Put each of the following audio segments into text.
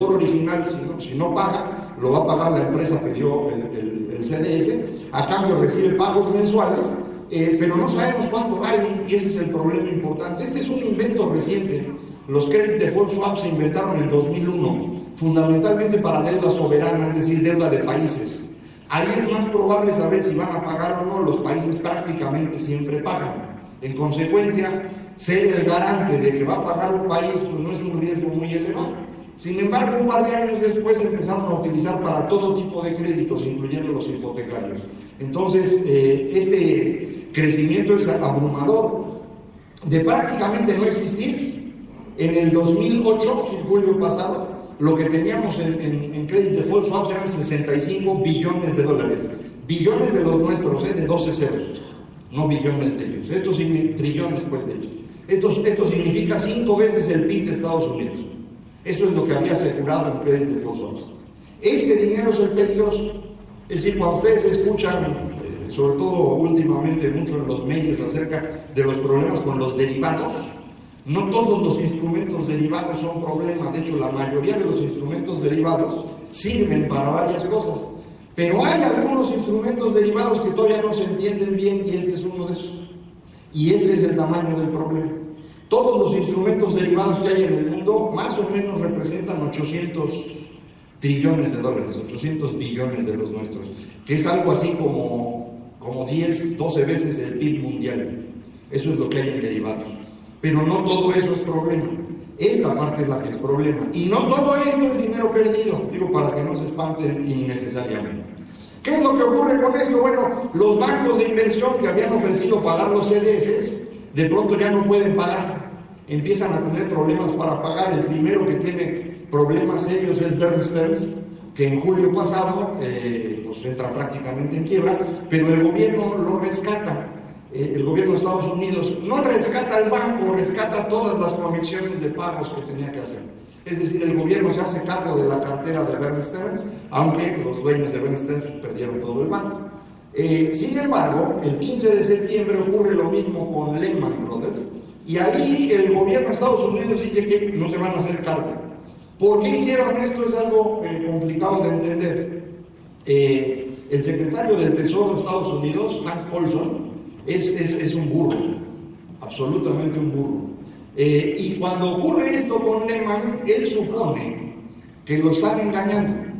original, si no paga, lo va a pagar la empresa que dio el CDS, a cambio recibe pagos mensuales, pero no sabemos cuánto vale, y ese es el problema importante. Este es un invento reciente. Los credit default swaps se inventaron en 2001, fundamentalmente para deuda soberana, es decir, deuda de países. Ahí es más probable saber si van a pagar o no. Los países prácticamente siempre pagan. En consecuencia, ser el garante de que va a pagar un país, pues no es un riesgo muy elevado. Sin embargo, un par de años después empezaron a utilizar para todo tipo de créditos, incluyendo los hipotecarios. Entonces, este crecimiento es abrumador. De prácticamente no existir, en el 2008, si fue el año pasado, lo que teníamos en credit default swaps eran 65 billones de dólares. Billones de los nuestros, de 12 ceros, no billones de ellos. Estos trillones, pues, de ellos. Esto significa 5 veces el PIB de Estados Unidos. Eso es lo que había asegurado en credit default swaps. Este dinero es el peligroso. Es decir, cuando ustedes escuchan, sobre todo últimamente mucho en los medios, acerca de los problemas con los derivados, no todos los instrumentos derivados son problemas. De hecho, la mayoría de los instrumentos derivados sirven para varias cosas. Pero hay algunos instrumentos derivados que todavía no se entienden bien, y este es uno de esos. Y este es el tamaño del problema. Todos los instrumentos derivados que hay en el mundo más o menos representan 800 trillones de dólares, 800 billones de los nuestros, que es algo así como 10, 12 veces el PIB mundial. Eso es lo que hay en derivados. Pero no todo eso es problema. Esta parte es la que es problema. Y no todo esto es dinero perdido, digo, para que no se espanten innecesariamente. ¿Qué es lo que ocurre con esto? Bueno, los bancos de inversión que habían ofrecido pagar los CDS, de pronto ya no pueden pagar. Empiezan a tener problemas para pagar. El primero que tiene problemas serios es Bear Stearns, que en julio pasado pues entra prácticamente en quiebra, pero el gobierno lo rescata. El gobierno de Estados Unidos no rescata al banco, rescata todas las conexiones de pagos que tenía que hacer. Es decir, el gobierno se hace cargo de la cartera de Bear Stearns, aunque los dueños de Bear Stearns perdieron todo el banco. Sin embargo, el 15 de septiembre ocurre lo mismo con Lehman Brothers, y ahí el gobierno de Estados Unidos dice que no se van a hacer cargo. ¿Por qué hicieron esto? Es algo complicado de entender. El secretario del Tesoro de Estados Unidos, Hank Paulson, es un burro, absolutamente un burro. Y cuando ocurre esto con Lehman, él supone que lo están engañando,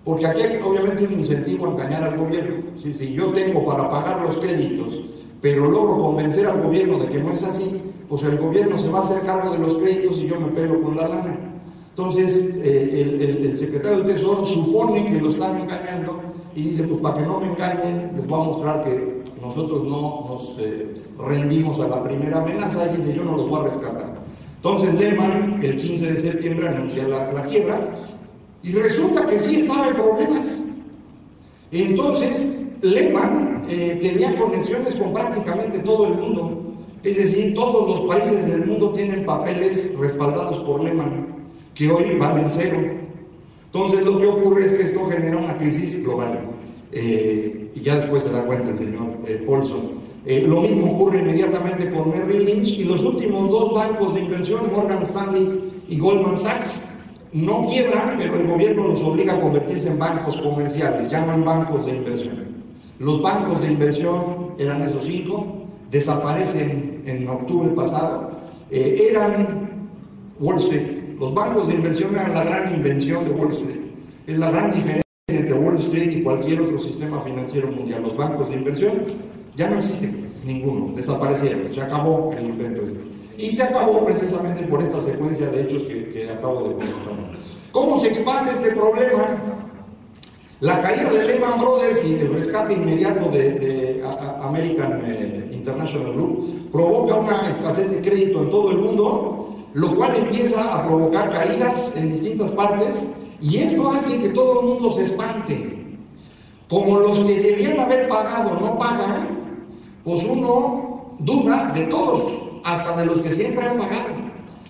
porque aquí hay obviamente un incentivo a engañar al gobierno. Si yo tengo para pagar los créditos, pero logro convencer al gobierno de que no es así, pues el gobierno se va a hacer cargo de los créditos y yo me pelo con la lana. Entonces el secretario del Tesoro supone que lo están engañando y dice, pues para que no me engañen, les voy a mostrar que nosotros no nos rendimos a la primera amenaza, y dice, yo no los voy a rescatar. Entonces Lehman, el 15 de septiembre, anuncia la quiebra, y resulta que sí estaba en problemas. Entonces Lehman tenía conexiones con prácticamente todo el mundo, es decir, todos los países del mundo tienen papeles respaldados por Lehman, que hoy valen cero. Entonces lo que ocurre es que esto genera una crisis global. Y ya después se da cuenta el señor Paulson. Lo mismo ocurre inmediatamente con Merrill Lynch, y los últimos dos bancos de inversión, Morgan Stanley y Goldman Sachs, no quiebran, pero el gobierno los obliga a convertirse en bancos comerciales, llaman bancos de inversión. Los bancos de inversión eran esos 5, desaparecen en octubre pasado, eran Wall Street. Los bancos de inversión eran la gran invención de Wall Street, es la gran diferencia entre Wall Street y cualquier otro sistema financiero mundial. Los bancos de inversión ya no existen, ninguno, desaparecieron, se acabó el invento este. Y se acabó precisamente por esta secuencia de hechos que acabo de comentar. ¿Cómo se expande este problema? La caída de Lehman Brothers y el rescate inmediato de American International Group provoca una escasez de crédito en todo el mundo, lo cual empieza a provocar caídas en distintas partes, y esto hace que todo el mundo se espante. Como los que debían haber pagado no pagan, pues uno duda de todos, hasta de los que siempre han pagado.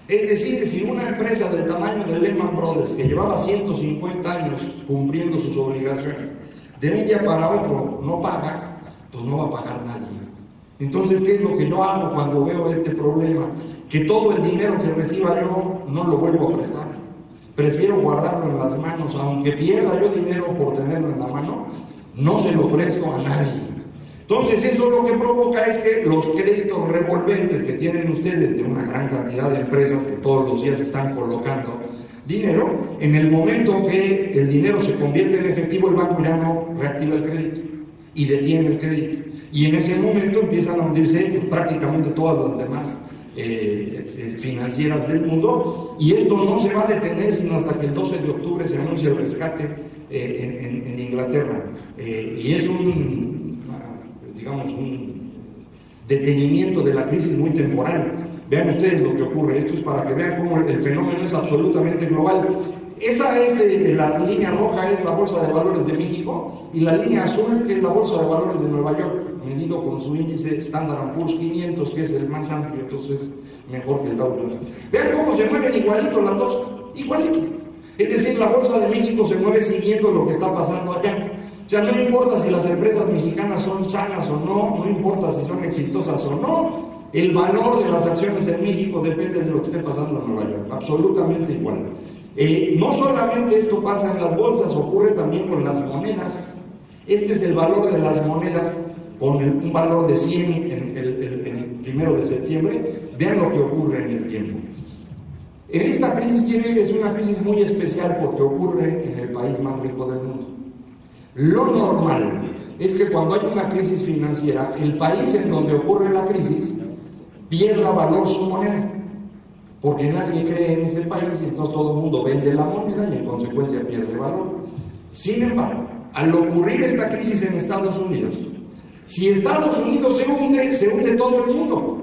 Es decir, si una empresa del tamaño de Lehman Brothers, que llevaba 150 años cumpliendo sus obligaciones, de un día para otro no paga, pues no va a pagar nadie. Entonces, ¿qué es lo que yo hago cuando veo este problema? Que todo el dinero que reciba yo no lo vuelvo a prestar. prefiero guardarlo en las manos, aunque pierda yo dinero por tenerlo en la mano, no se lo presto a nadie. Entonces eso lo que provoca es que los créditos revolventes que tienen ustedes de una gran cantidad de empresas que todos los días están colocando dinero, en el momento que el dinero se convierte en efectivo, el banco ya no reactiva el crédito y detiene el crédito. Y en ese momento empiezan a hundirse pues, prácticamente todas las demás financieras del mundo, y esto no se va a detener sino hasta que el 12 de octubre se anuncie el rescate en Inglaterra. Y es un detenimiento de la crisis muy temporal. Vean ustedes lo que ocurre. Esto es para que vean cómo el fenómeno es absolutamente global. Esa es la línea roja, es la Bolsa de Valores de México, y la línea azul es la Bolsa de Valores de Nueva York, medido con su índice Standard & Poor's 500, que es el más amplio, entonces mejor que el Dow Jones. Vean cómo se mueven igualito las dos, igualito. Es decir, la Bolsa de México se mueve siguiendo lo que está pasando allá. O sea, no importa si las empresas mexicanas son sanas o no, no importa si son exitosas o no, el valor de las acciones en México depende de lo que esté pasando en Nueva York, absolutamente igual. No solamente esto pasa en las bolsas, ocurre también con las monedas. Este es el valor de las monedas con un valor de 100 en el 1 de septiembre. Vean lo que ocurre en el tiempo. En esta crisis es una crisis muy especial porque ocurre en el país más rico del mundo. Lo normal es que cuando hay una crisis financiera, el país en donde ocurre la crisis pierda valor su moneda, porque nadie cree en ese país y entonces todo el mundo vende la moneda y en consecuencia pierde valor. Sin embargo, al ocurrir esta crisis en Estados Unidos, si Estados Unidos se hunde todo el mundo.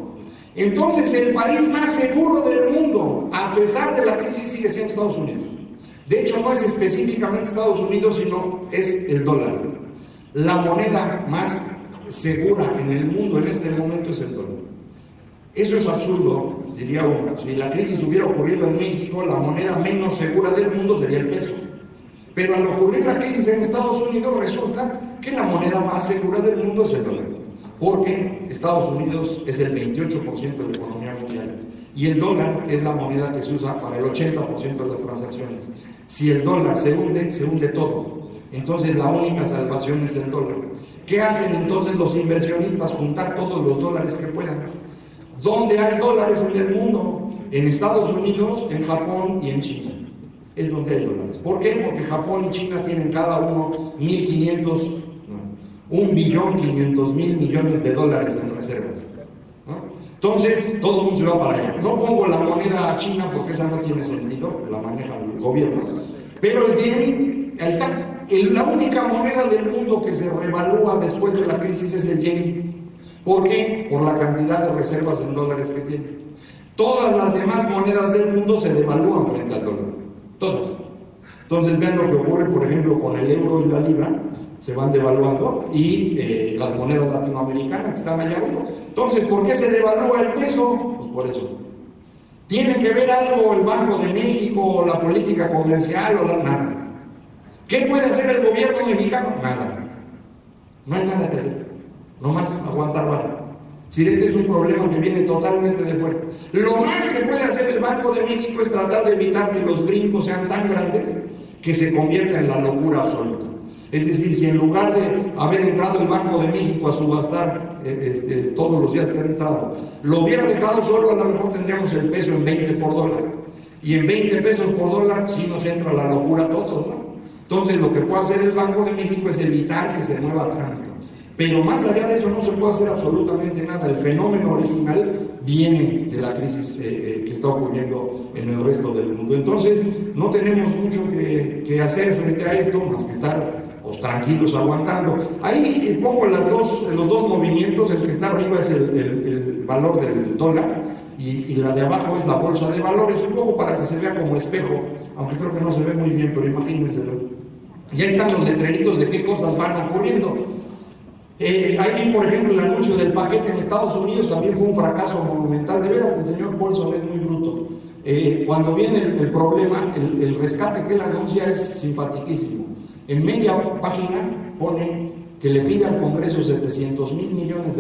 Entonces el país más seguro del mundo, a pesar de la crisis, sigue siendo Estados Unidos. De hecho, no es específicamente Estados Unidos, sino es el dólar. La moneda más segura en el mundo en este momento es el dólar. Eso es absurdo, diría uno. Si la crisis hubiera ocurrido en México, la moneda menos segura del mundo sería el peso. Pero al ocurrir la crisis en Estados Unidos, resulta que la moneda más segura del mundo es el dólar. Porque Estados Unidos es el 28% de la economía mundial. Y el dólar es la moneda que se usa para el 80% de las transacciones. Si el dólar se hunde todo. Entonces la única salvación es el dólar. ¿Qué hacen entonces los inversionistas? Juntar todos los dólares que puedan. ¿Dónde hay dólares en el mundo? En Estados Unidos, en Japón y en China. Es donde hay dólares. ¿Por qué? Porque Japón y China tienen cada uno 1.500.000 millones de dólares en reservas. ¿No? Entonces, todo el mundo se va para allá. No pongo la moneda china porque esa no tiene sentido, la maneja el gobierno. Pero el yen, ahí está. La única moneda del mundo que se revalúa después de la crisis es el yen. ¿Por qué? Por la cantidad de reservas en dólares que tiene. Todas las demás monedas del mundo se devalúan frente al dólar. Todas. Entonces vean lo que ocurre, por ejemplo, con el euro y la libra. Se van devaluando y las monedas latinoamericanas que están allá arriba. Entonces, ¿por qué se devalúa el peso? Pues por eso. ¿Tiene que ver algo el Banco de México o la política comercial o nada? ¿Qué puede hacer el gobierno mexicano? Nada. No hay nada que hacer. Nomás aguantar vara. Si este es un problema que viene totalmente de fuera. Lo más que puede hacer el Banco de México es tratar de evitar que los brincos sean tan grandes que se convierta en la locura absoluta. Es decir, si en lugar de haber entrado el Banco de México a subastar todos los días que ha entrado, lo hubiera dejado solo, a lo mejor tendríamos el peso en 20 por dólar. Y en 20 pesos por dólar sí nos entra la locura a todos, ¿no? Entonces lo que puede hacer el Banco de México es evitar que se mueva tanto. Pero más allá de eso no se puede hacer absolutamente nada. El fenómeno original viene de la crisis que está ocurriendo en el resto del mundo. Entonces no tenemos mucho que hacer frente a esto, más que estar tranquilos aguantando. Ahí pongo los dos movimientos. El que está arriba es el valor del dólar y la de abajo es la bolsa de valores, un poco para que se vea como espejo, aunque creo que no se ve muy bien, pero imagínenselo. Y ahí están los letreritos de qué cosas van ocurriendo. Ahí, por ejemplo, el anuncio del paquete en Estados Unidos también fue un fracaso monumental. De veras, el señor Paulson es muy bruto. Cuando viene el problema, el rescate que él anuncia es simpaticísimo. En media página pone que le pide al Congreso $700,000 millones